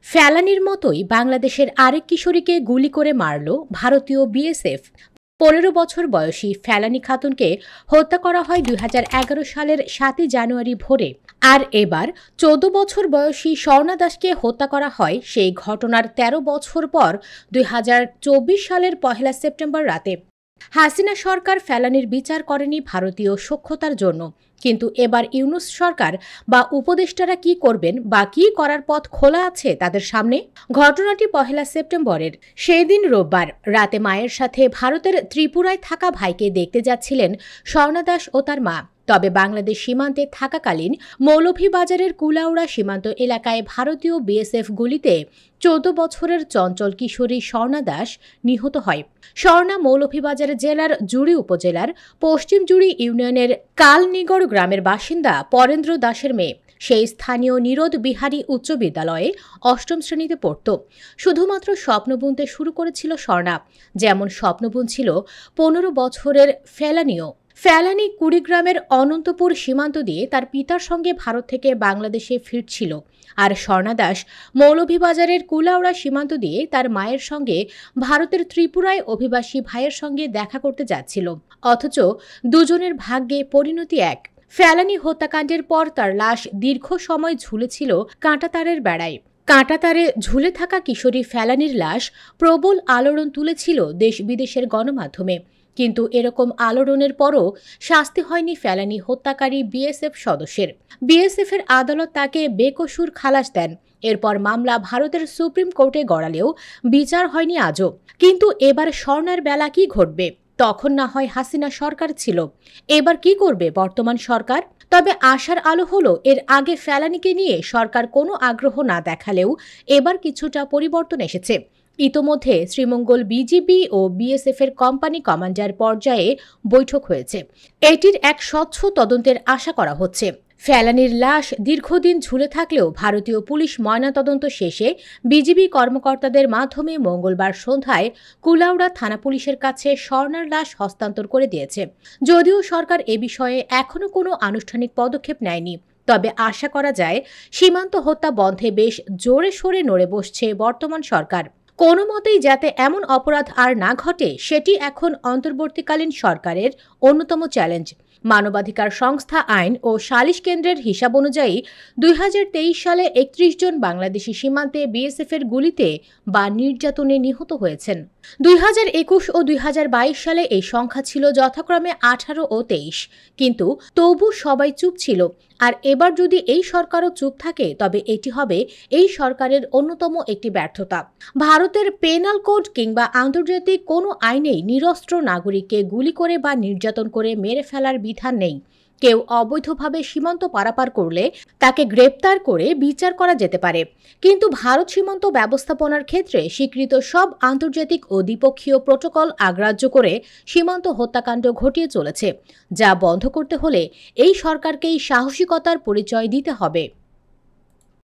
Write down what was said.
ফেলানীর মতোই বাংলাদেশের আরেক কিশোরীকে গুলি করে মারল ভারতীয় বিএসএফ। ১৫ বছর বয়সী ফেলানী খাতুনকে হত্যা করা হয় ২০১১ সালের ৭ জানুয়ারি ভোরে। আর এবার ১৪ বছর বয়সী স্বর্ণা দাসকে হত্যা করা হয় সেই ঘটনার ১৩ বছর পর ২০২৪ সালের ১ সেপ্টেম্বর রাতে। হাসিনা সরকার ফেলানীর বিচার করেনি ভারতীয় সখ্যতার জন্য, কিন্তু এবার ইউনূস সরকার বা উপদেষ্টারা কি করবেন বা কি করার পথ খোলা আছে তাদের সামনে। ঘটনাটি ১ সেপ্টেম্বরের। সেই দিন রোববার রাতে মায়ের সাথে ভারতের ত্রিপুরায় থাকা ভাইকে দেখতে যাচ্ছিলেন স্বর্ণা দাস ও তার মা। তবে বাংলাদেশ সীমান্তে থাকাকালীন মৌলভীবাজারের কুলাউড়া সীমান্ত এলাকায় ভারতীয় বিএসএফ গুলিতে ১৪ বছরের চঞ্চল কিশোরী স্বর্ণা দাস নিহত হয়। স্বর্ণা মৌলভীবাজার জেলার জুড়ি উপজেলার পশ্চিম জুড়ি ইউনিয়নের কালনিগড় গ্রামের বাসিন্দা পরেন্দ্র দাসের মেয়ে। সেই স্থানীয় নিরোধ বিহারী উচ্চ বিদ্যালয়ে ৮ম শ্রেণীতে পড়ত। শুধুমাত্র স্বপ্ন বুনতে শুরু করেছিল স্বর্ণা, যেমন স্বপ্ন বুনছিল ১৫ বছরের ফেলানীও। ফেলানী কুড়িগ্রামের অনন্তপুর সীমান্ত দিয়ে তার পিতার সঙ্গে ভারত থেকে বাংলাদেশে ফিরছিল, আর স্বর্ণা দাস মৌলভীবাজারের কুলাউড়া সীমান্ত দিয়ে তার মায়ের সঙ্গে ভারতের ত্রিপুরায় অভিবাসী ভাইয়ের সঙ্গে দেখা করতে যাচ্ছিল। অথচ দুজনের ভাগ্যে পরিণতি এক। ফেলানী হত্যাকাণ্ডের পর তার লাশ দীর্ঘ সময় ঝুলেছিল কাঁটাতারের বেড়ায়। কাঁটাতারে ঝুলে থাকা কিশোরী ফেলানীর লাশ প্রবল আলোড়ন তুলেছিল দেশ বিদেশের গণমাধ্যমে। কিন্তু এরকম আলোড়নের পরও শাস্তি হয়নি ফেলানী হত্যাকারী বিএসএফ সদস্যের। বিএসএফের আদালত তাকে বেকসুর খালাস দেন। এরপর মামলা ভারতের সুপ্রিম কোর্টে গড়ালেও বিচার হয়নি আজও। কিন্তু এবার স্বর্ণার বেলা কি ঘটবে? তখন না হয় হাসিনা সরকার ছিল, এবার কি করবে বর্তমান সরকার? তবে আশার আলো হলো, এর আগে ফেলানীকে নিয়ে সরকার কোনো আগ্রহ না দেখালেও এবার কিছুটা পরিবর্তন এসেছে। ইতোমধ্যে শ্রীমঙ্গল বিজিবি ও বিএসএফের কোম্পানি কমান্ডার পর্যায়ে বৈঠক হয়েছে। এটির এক স্বচ্ছ তদন্তের আশা করা হচ্ছে। ফেলানীর লাশ দীর্ঘদিন ঝুলে থাকলেও ভারতীয় পুলিশ ময়নাতদন্ত শেষে বিজিবি কর্মকর্তাদের মাধ্যমে মঙ্গলবার সন্ধ্যায় কুলাউড়া থানা পুলিশের কাছে স্বর্ণার লাশ হস্তান্তর করে দিয়েছে। যদিও সরকার এ বিষয়ে এখনও কোনো আনুষ্ঠানিক পদক্ষেপ নেয়নি, তবে আশা করা যায় সীমান্ত হত্যা বন্ধে বেশ জোরে সোরে নড়ে বসছে বর্তমান সরকার। কোনো মতেই যাতে এমন অপরাধ আর না ঘটে, সেটি এখন অন্তর্বর্তীকালীন সরকারের অন্যতম চ্যালেঞ্জ। মানবাধিকার সংস্থা আইন ও সালিশ কেন্দ্রের হিসাব অনুযায়ী ২০২৩ সালে ৩১ জন বাংলাদেশি সীমান্তে বিএসএফের গুলিতে বা নির্যাতনে নিহত হয়েছেন। ২০২১ ও ২০২২ সালে এই সংখ্যা ছিল যথাক্রমে ১৮ ও ২৩, কিন্তু তবু সবাই চুপ ছিল। আর এবার যদি এই সরকারও চুপ থাকে, তবে এটি হবে এই সরকারের অন্যতম একটি ব্যর্থতা। ভারতের পেনাল কোড কিংবা আন্তর্জাতিক কোনো আইনেই নিরস্ত্র নাগরিককে গুলি করে বা নির্যাতন করে মেরে ফেলার বিধান নেই। কেউ অবৈধভাবে সীমান্ত পারাপার করলে তাকে গ্রেপ্তার করে বিচার করা যেতে পারে, কিন্তু ভারত সীমান্ত ব্যবস্থাপনার ক্ষেত্রে স্বীকৃত সব আন্তর্জাতিক ও দ্বিপক্ষীয় প্রোটোকল অগ্রাহ্য করে সীমান্ত হত্যাকাণ্ড ঘটিয়ে চলেছে, যা বন্ধ করতে হলে এই সরকারকেই সাহসিকতার পরিচয় দিতে হবে।